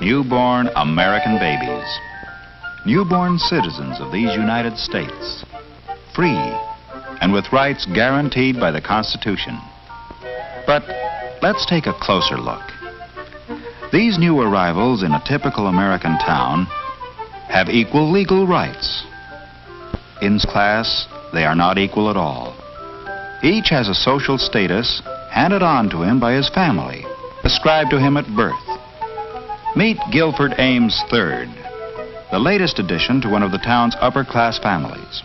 Newborn American babies. Newborn citizens of these United States. Free and with rights guaranteed by the Constitution. But let's take a closer look. These new arrivals in a typical American town have equal legal rights. In class, they are not equal at all. Each has a social status handed on to him by his family, ascribed to him at birth. Meet Guilford Ames III, the latest addition to one of the town's upper-class families.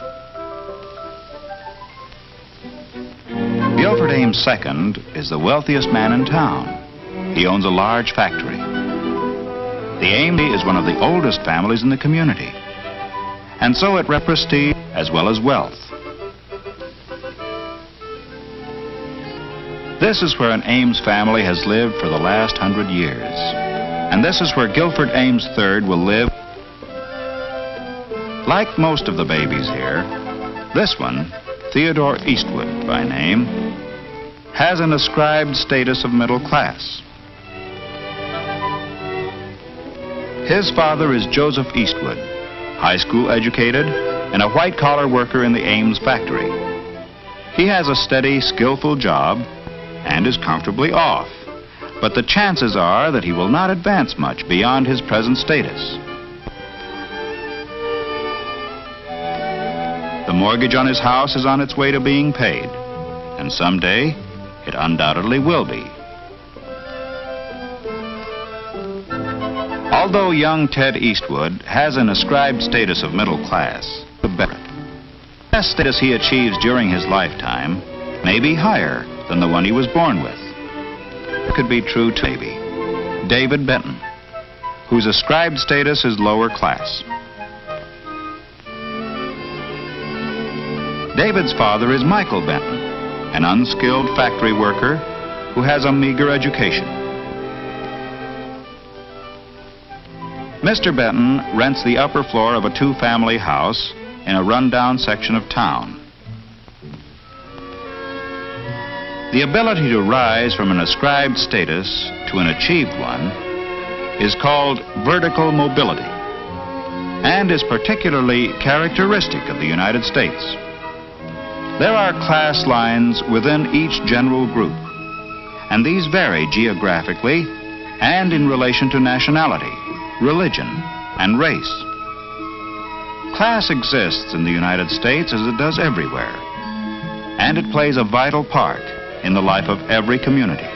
Guilford Ames II is the wealthiest man in town. He owns a large factory. The Ames is one of the oldest families in the community, and so it represents prestige as well as wealth. This is where an Ames family has lived for the last 100 years, and this is where Guilford Ames III will live. Like most of the babies here, this one, Theodore Eastwood by name, has an ascribed status of middle class. His father is Joseph Eastwood, high school educated and a white-collar worker in the Ames factory. He has a steady, skillful job and is comfortably off, but the chances are that he will not advance much beyond his present status. The mortgage on his house is on its way to being paid, and someday it undoubtedly will be. Although young Ted Eastwood has an ascribed status of middle class, the best status he achieves during his lifetime may be higher than the one he was born with. It could be true to maybe David Benton, whose ascribed status is lower class. David's father is Michael Benton, an unskilled factory worker who has a meager education. Mr. Benton rents the upper floor of a two-family house in a run-down section of town. The ability to rise from an ascribed status to an achieved one is called vertical mobility and is particularly characteristic of the United States. There are class lines within each general group, and these vary geographically and in relation to nationality, religion, and race. Class exists in the United States as it does everywhere, and it plays a vital part in the life of every community.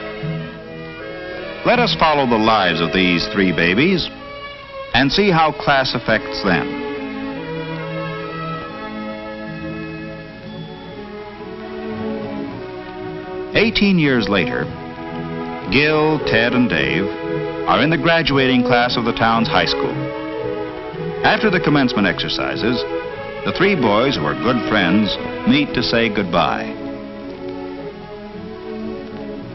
Let us follow the lives of these three babies and see how class affects them. "18 years later, Gil, Ted, and Dave are in the graduating class of the town's high school. After the commencement exercises, the three boys, who are good friends, meet to say goodbye.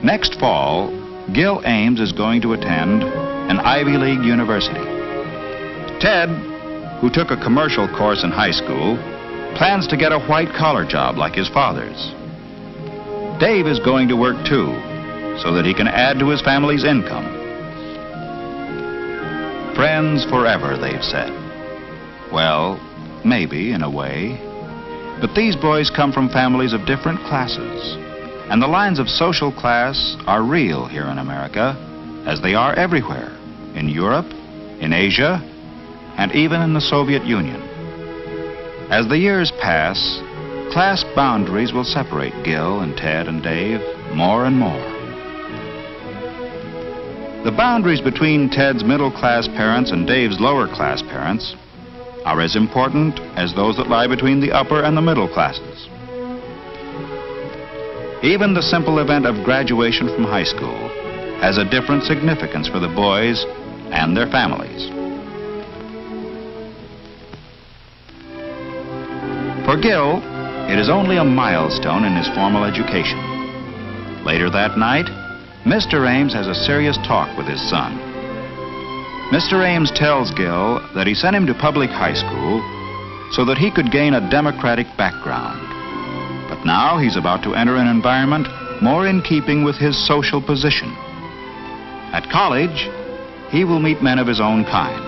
Next fall, Gil Ames is going to attend an Ivy League university. Ted, who took a commercial course in high school, plans to get a white-collar job like his father's. Dave is going to work too, so that he can add to his family's income. Friends forever, they've said. Well, maybe in a way, but these boys come from families of different classes, and the lines of social class are real here in America, as they are everywhere, in Europe, in Asia, and even in the Soviet Union. As the years pass, class boundaries will separate Gil and Ted and Dave more and more. The boundaries between Ted's middle-class parents and Dave's lower-class parents are as important as those that lie between the upper and the middle classes. Even the simple event of graduation from high school has a different significance for the boys and their families. For Gil, it is only a milestone in his formal education. Later that night, Mr. Ames has a serious talk with his son. Mr. Ames tells Gil that he sent him to public high school so that he could gain a democratic background. But now he's about to enter an environment more in keeping with his social position. At college, he will meet men of his own kind.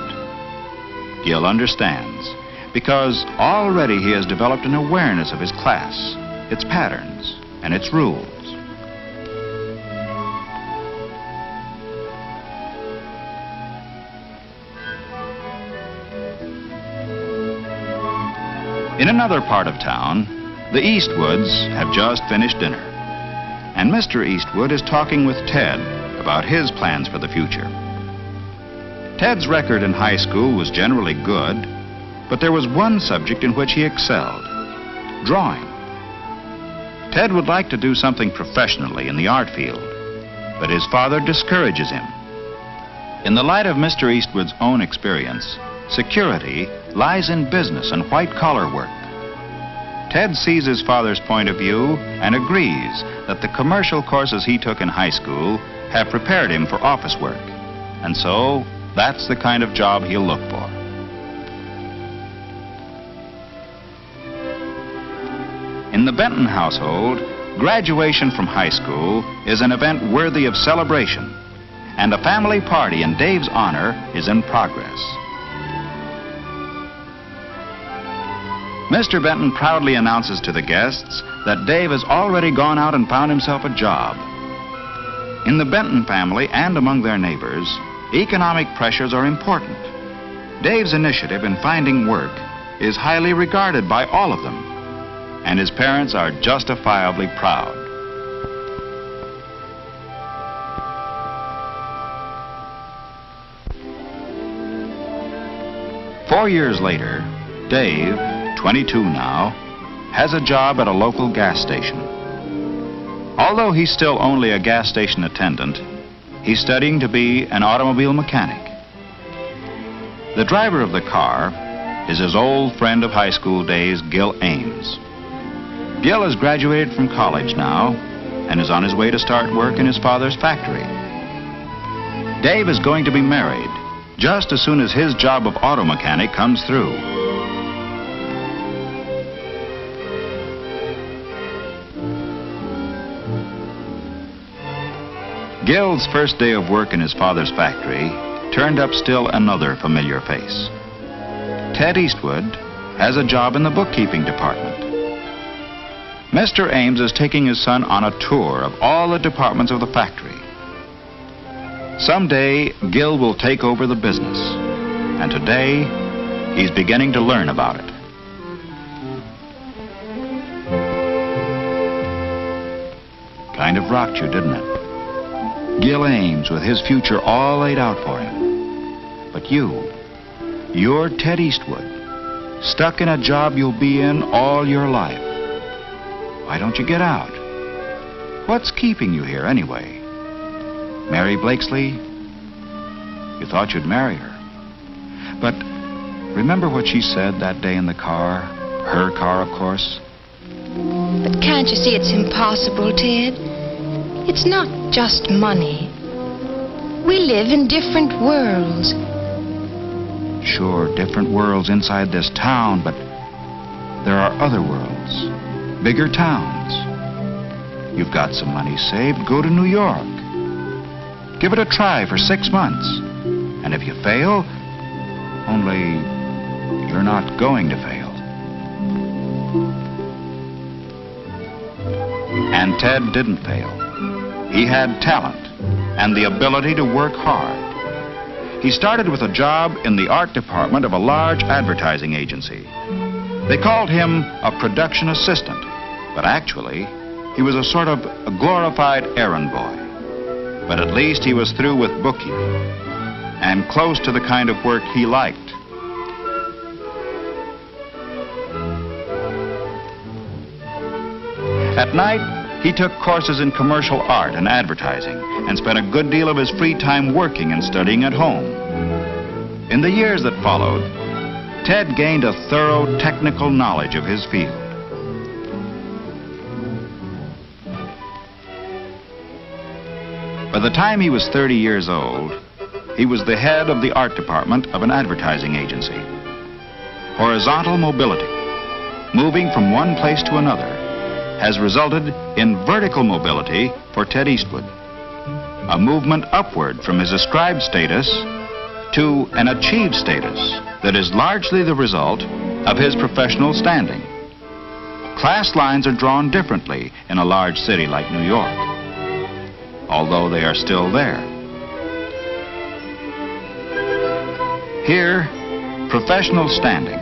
Gil understands, because already he has developed an awareness of his class, its patterns, and its rules. In another part of town, the Eastwoods have just finished dinner, and Mr. Eastwood is talking with Ted about his plans for the future. Ted's record in high school was generally good, but there was one subject in which he excelled: drawing. Ted would like to do something professionally in the art field, but his father discourages him. In the light of Mr. Eastwood's own experience, security lies in business and white-collar work. Ted sees his father's point of view and agrees that the commercial courses he took in high school have prepared him for office work, and so that's the kind of job he'll look for. In the Benton household, graduation from high school is an event worthy of celebration, and a family party in Dave's honor is in progress. Mr. Benton proudly announces to the guests that Dave has already gone out and found himself a job. In the Benton family and among their neighbors, economic pressures are important. Dave's initiative in finding work is highly regarded by all of them, and his parents are justifiably proud. Four years later, Dave, 22 now, has a job at a local gas station. Although he's still only a gas station attendant, he's studying to be an automobile mechanic. The driver of the car is his old friend of high school days, Gil Ames. Gil has graduated from college now and is on his way to start work in his father's factory. Dave is going to be married just as soon as his job of auto mechanic comes through. Gil's first day of work in his father's factory turned up still another familiar face. Ted Eastwood has a job in the bookkeeping department. Mr. Ames is taking his son on a tour of all the departments of the factory. Someday, Gil will take over the business, and today, he's beginning to learn about it. Kind of rocked you, didn't it? Gil Ames with his future all laid out for him. But you're Ted Eastwood, stuck in a job you'll be in all your life. Why don't you get out? What's keeping you here anyway? Mary Blakesley? You thought you'd marry her. But remember what she said that day in the car? Her car, of course. But can't you see it's impossible, Ted? It's not just money. We live in different worlds. Sure, different worlds inside this town, but there are other worlds, bigger towns. You've got some money saved, go to New York. Give it a try for 6 months. And if you fail, only you're not going to fail. And Ted didn't fail. He had talent and the ability to work hard. He started with a job in the art department of a large advertising agency. They called him a production assistant, but actually, he was a sort of a glorified errand boy. But at least he was through with bookkeeping and close to the kind of work he liked. At night, he took courses in commercial art and advertising and spent a good deal of his free time working and studying at home. In the years that followed, Ted gained a thorough technical knowledge of his field. By the time he was 30 years old, he was the head of the art department of an advertising agency. Horizontal mobility, moving from one place to another, has resulted in vertical mobility for Ted Eastwood. a movement upward from his ascribed status to an achieved status that is largely the result of his professional standing. Class lines are drawn differently in a large city like New York, although they are still there. Here, professional standing,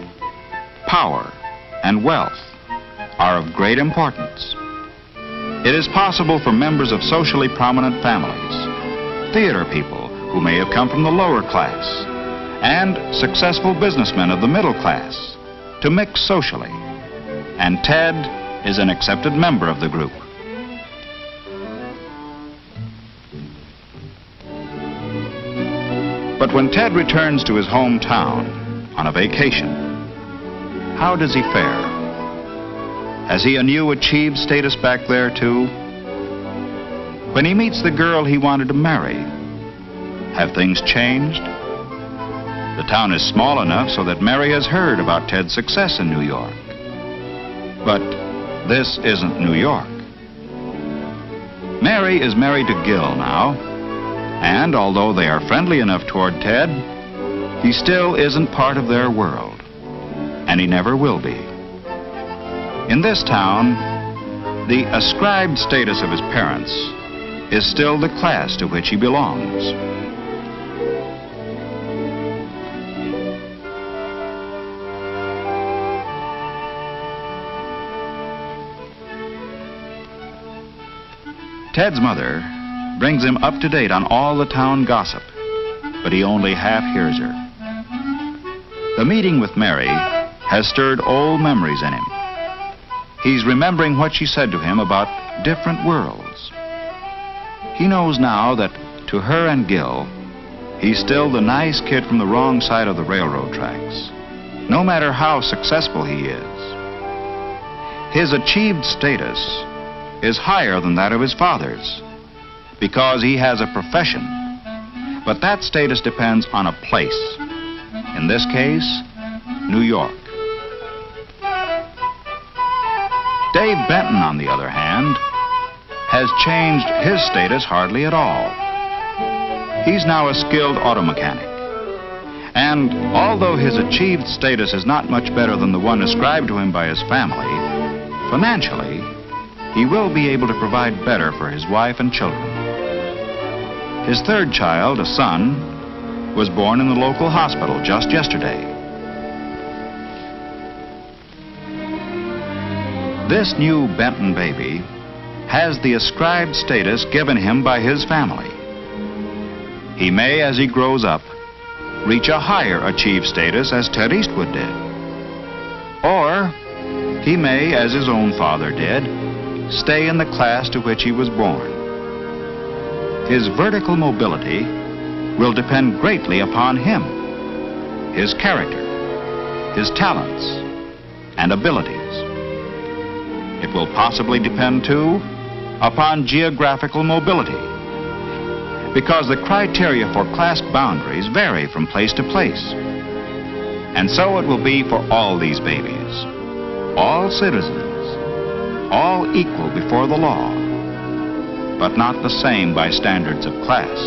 power, and wealth are of great importance. It is possible for members of socially prominent families, theater people who may have come from the lower class, and successful businessmen of the middle class to mix socially, and Ted is an accepted member of the group. But when Ted returns to his hometown on a vacation, how does he fare? Has he a new achieved status back there too? When he meets the girl he wanted to marry, have things changed? The town is small enough so that Mary has heard about Ted's success in New York. But this isn't New York. Mary is married to Gil now, and although they are friendly enough toward Ted, he still isn't part of their world, and he never will be. In this town, the ascribed status of his parents is still the class to which he belongs. Ted's mother brings him up to date on all the town gossip, but he only half hears her. The meeting with Mary has stirred old memories in him. He's remembering what she said to him about different worlds. He knows now that to her and Gil, he's still the nice kid from the wrong side of the railroad tracks, no matter how successful he is. His achieved status is higher than that of his father's because he has a profession, but that status depends on a place. In this case, New York. Dave Benton, on the other hand, has changed his status hardly at all. He's now a skilled auto mechanic. And although his achieved status is not much better than the one ascribed to him by his family, financially, he will be able to provide better for his wife and children. His third child, a son, was born in the local hospital just yesterday. This new Benton baby has the ascribed status given him by his family. He may, as he grows up, reach a higher achieved status as Ted Eastwood did. Or he may, as his own father did, stay in the class to which he was born. His vertical mobility will depend greatly upon him, his character, his talents, and abilities. It will possibly depend, too, upon geographical mobility, because the criteria for class boundaries vary from place to place. And so it will be for all these babies, all citizens, all equal before the law, but not the same by standards of class.